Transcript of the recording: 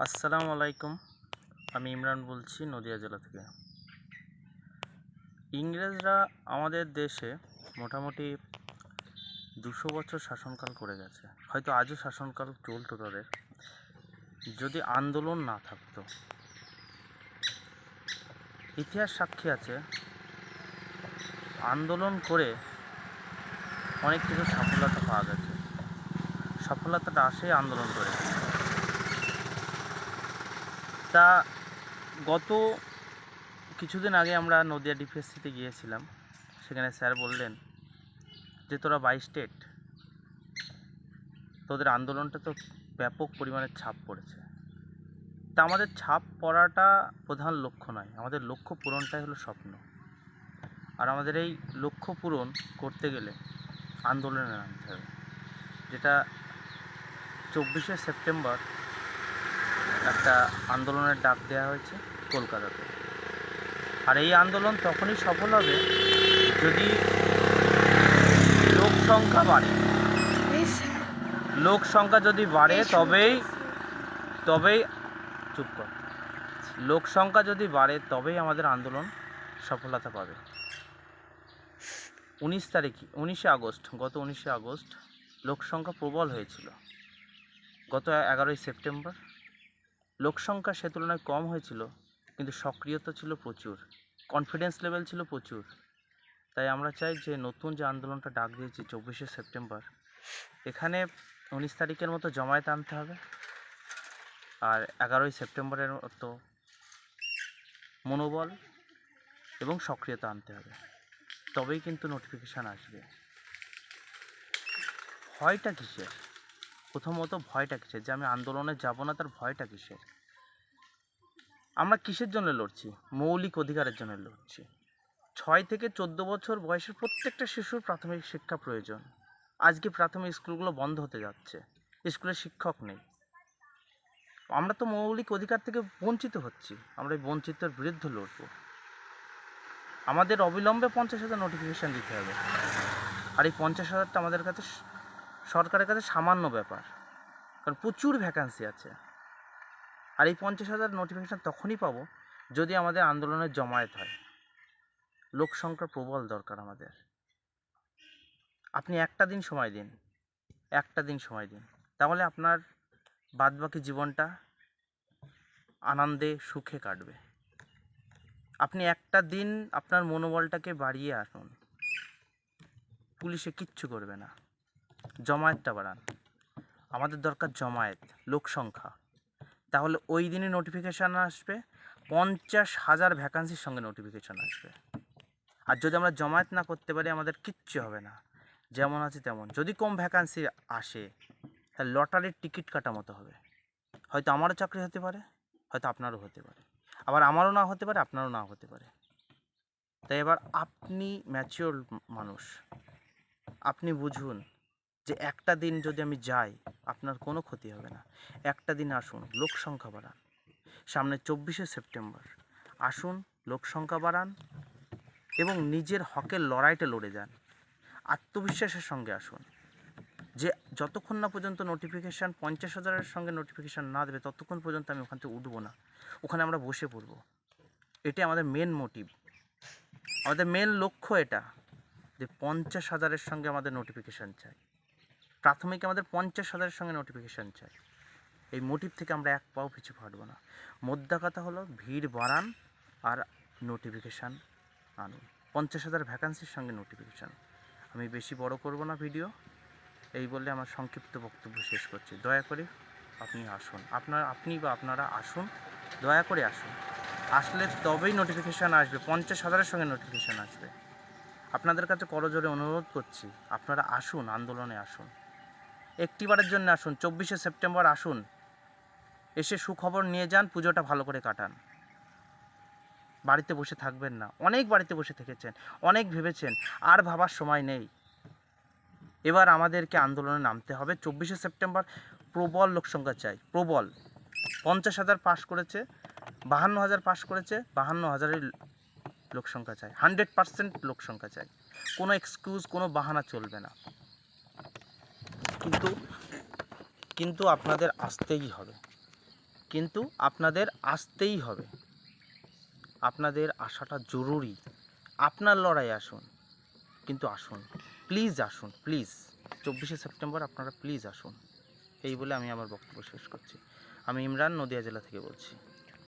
আসসালামু আলাইকুম। আমি ইমরান বলছি নদিয়া জেলা থেকে। ইংরেজরা আমাদের দেশে মোটামুটি ২০০ বছর শাসনকাল করে গেছে। হয়তো আজও শাসনকাল চলতো তাদের, যদি আন্দোলন না থাকতো। ইতিহাস সাক্ষী আছে, আন্দোলন করে অনেক কিছু সফলতা পাওয়া গেছে। সফলতাটা আসে আন্দোলন করে। তা গত কিছুদিন আগে আমরা নদিয়া ডিপিএসসিতে গিয়েছিলাম। সেখানে স্যার বললেন যে তোরা 22 স্টেট, তোদের আন্দোলনটা তো ব্যাপক পরিমাণে ছাপ পড়েছে। তা আমাদের ছাপ পড়াটা প্রধান লক্ষ্য নয়, আমাদের লক্ষ্য পূরণটাই হলো স্বপ্ন। আর আমাদের এই লক্ষ্য পূরণ করতে গেলে আন্দোলনে নামতে হবে, যেটা 24শে সেপ্টেম্বর একটা আন্দোলনের ডাক দেওয়া হয়েছে কলকাতাতে। আর এই আন্দোলন তখনই সফল হবে যদি লোক সংখ্যা বাড়ে। লোক সংখ্যা যদি বাড়ে তবেই চুপ কর। লোক সংখ্যা যদি বাড়ে তবেই আমাদের আন্দোলন সফলতা পাবে। 19 আগস্ট লোক সংখ্যা প্রবল হয়েছিল। গত 11ই সেপ্টেম্বর লোক সংখ্যা সে তুলনায় কম হয়েছিল, কিন্তু সক্রিয়তা ছিল প্রচুর, কনফিডেন্স লেভেল ছিল প্রচুর। তাই আমরা চাই যে নতুন যে আন্দোলনটা ডাক দিয়েছি 24শে সেপ্টেম্বর, এখানে 19 তারিখের মতো জমায়েত আনতে হবে, আর 11ই সেপ্টেম্বরের মতো মনোবল এবং সক্রিয়তা আনতে হবে। তবেই কিন্তু নোটিফিকেশান আসবে। ভয়টা কিসের? প্রথমত ভয়টা কিসের যে আমি আন্দোলনে যাব না, তার ভয়টা কিসের? আমরা কিসের জন্য লড়ছি? মৌলিক অধিকারের জন্য লড়ছি। 6 থেকে 14 বছর বয়সের প্রত্যেকটা শিশুর প্রাথমিক শিক্ষা প্রয়োজন। আজকে প্রাথমিক স্কুলগুলো বন্ধ হতে যাচ্ছে, স্কুলে শিক্ষক নেই। আমরা তো মৌলিক অধিকার থেকে বঞ্চিত হচ্ছি। আমরা এই বঞ্চিতের বিরুদ্ধে লড়ব। আমাদের অবিলম্বে 50,000 নোটিফিকেশান দিতে হবে। আর এই 50,000টা আমাদের কাছে সরকারের কাছে সামান্য ব্যাপার, কারণ প্রচুর ভ্যাকান্সি আছে। আর এই 50,000 নোটিফিকেশান তখনই পাবো যদি আমাদের আন্দোলনের জমায়েত হয়। লোক সংখ্যা প্রবল দরকার আমাদের। আপনি একটা দিন সময় দিন, তাহলে আপনার বাদবাকি জীবনটা আনন্দে সুখে কাটবে। আপনি একটা দিন আপনার মনোবলটাকে বাড়িয়ে আসুন, পুলিশে কিচ্ছু করবে না। জমায়েতটা বাড়ান। আমাদের দরকার জমায়েত, লোক সংখ্যা। তাহলে ওই দিনই নোটিফিকেশান আসবে, 50,000 ভ্যাকান্সির সঙ্গে নোটিফিকেশান আসবে। আর যদি আমরা জমায়েত না করতে পারি, আমাদের কিচ্ছু হবে না, যেমন আছে তেমন। যদি কম ভ্যাকান্সি আসে, তাহলে লটারির টিকিট কাটা মতো হবে। হয়তো আমারও চাকরি হতে পারে, হয়তো আপনারও হতে পারে, আবার আমারও না হতে পারে, আপনারও না হতে পারে। তাই এবার আপনি ম্যাচিওর মানুষ, আপনি বুঝুন যে একটা দিন যদি আমি যাই, আপনার কোনো ক্ষতি হবে না। একটা দিন আসুন, লোক সংখ্যা বাড়ান। সামনে 24শে সেপ্টেম্বর, আসুন, লোক সংখ্যা বাড়ান এবং নিজের হকের লড়াইটা লড়ে যান। আত্মবিশ্বাসের সঙ্গে আসুন, যে যতক্ষণ না পর্যন্ত নোটিফিকেশান 50,000-এর সঙ্গে নোটিফিকেশান না দেবে, ততক্ষণ পর্যন্ত আমি ওখান থেকে উঠবো না। ওখানে আমরা বসে পড়ব। এটাই আমাদের মেন মোটিভ, আমাদের মেন লক্ষ্য এটা, যে 50,000-এর সঙ্গে আমাদের নোটিফিকেশান চাই। প্রাথমিক আমাদের 50,000-এর সঙ্গে নোটিফিকেশান চাই। এই মোটিভ থেকে আমরা এক পাও পিছু ফাটবো না। মোদ্দা কথা হলো ভিড় বাড়ান আর নোটিফিকেশান আনুন। 50,000 ভ্যাকান্সির সঙ্গে নোটিফিকেশান। আমি বেশি বড় করব না ভিডিও, এই বলে আমার সংক্ষিপ্ত বক্তব্য শেষ করছি। দয়া করে আপনি আসুন, আপনারা আসুন, দয়া করে আসুন। আসলে তবেই নোটিফিকেশান আসবে, 50,000-এর সঙ্গে নোটিফিকেশান আসবে। আপনাদের কাছে করজোড়ে অনুরোধ করছি, আপনারা আসুন, আন্দোলনে আসুন। একটিবারের জন্য আসুন, 24শে সেপ্টেম্বর আসুন, এসে সুখবর নিয়ে যান, পুজোটা ভালো করে কাটান। বাড়িতে বসে থাকবেন না। অনেক বাড়িতে বসে থেকেছেন, অনেক ভেবেছেন, আর ভাবার সময় নেই। এবার আমাদেরকে আন্দোলনে নামতে হবে। 24শে সেপ্টেম্বর প্রবল লোকসংখ্যা চাই, প্রবল। 50,000 পাস করেছে, 52,000 পাস করেছে, 52,000-এর লোকসংখ্যা চাই, 100% লোকসংখ্যা চাই। কোনো এক্সকিউজ, কোনো বাহানা চলবে না। কিন্তু আপনাদের আসতেই হবে। কিন্তু আপনাদের আসতেই হবে, আপনাদের আসাটা জরুরি। আপনার লড়াই আসুন, কিন্তু আসুন, প্লিজ আসুন, প্লিজ 24শে সেপ্টেম্বর আপনারা প্লিজ আসুন। এই বলে আমি আমার বক্তব্য শেষ করছি। আমি ইমরান, নদিয়া জেলা থেকে বলছি।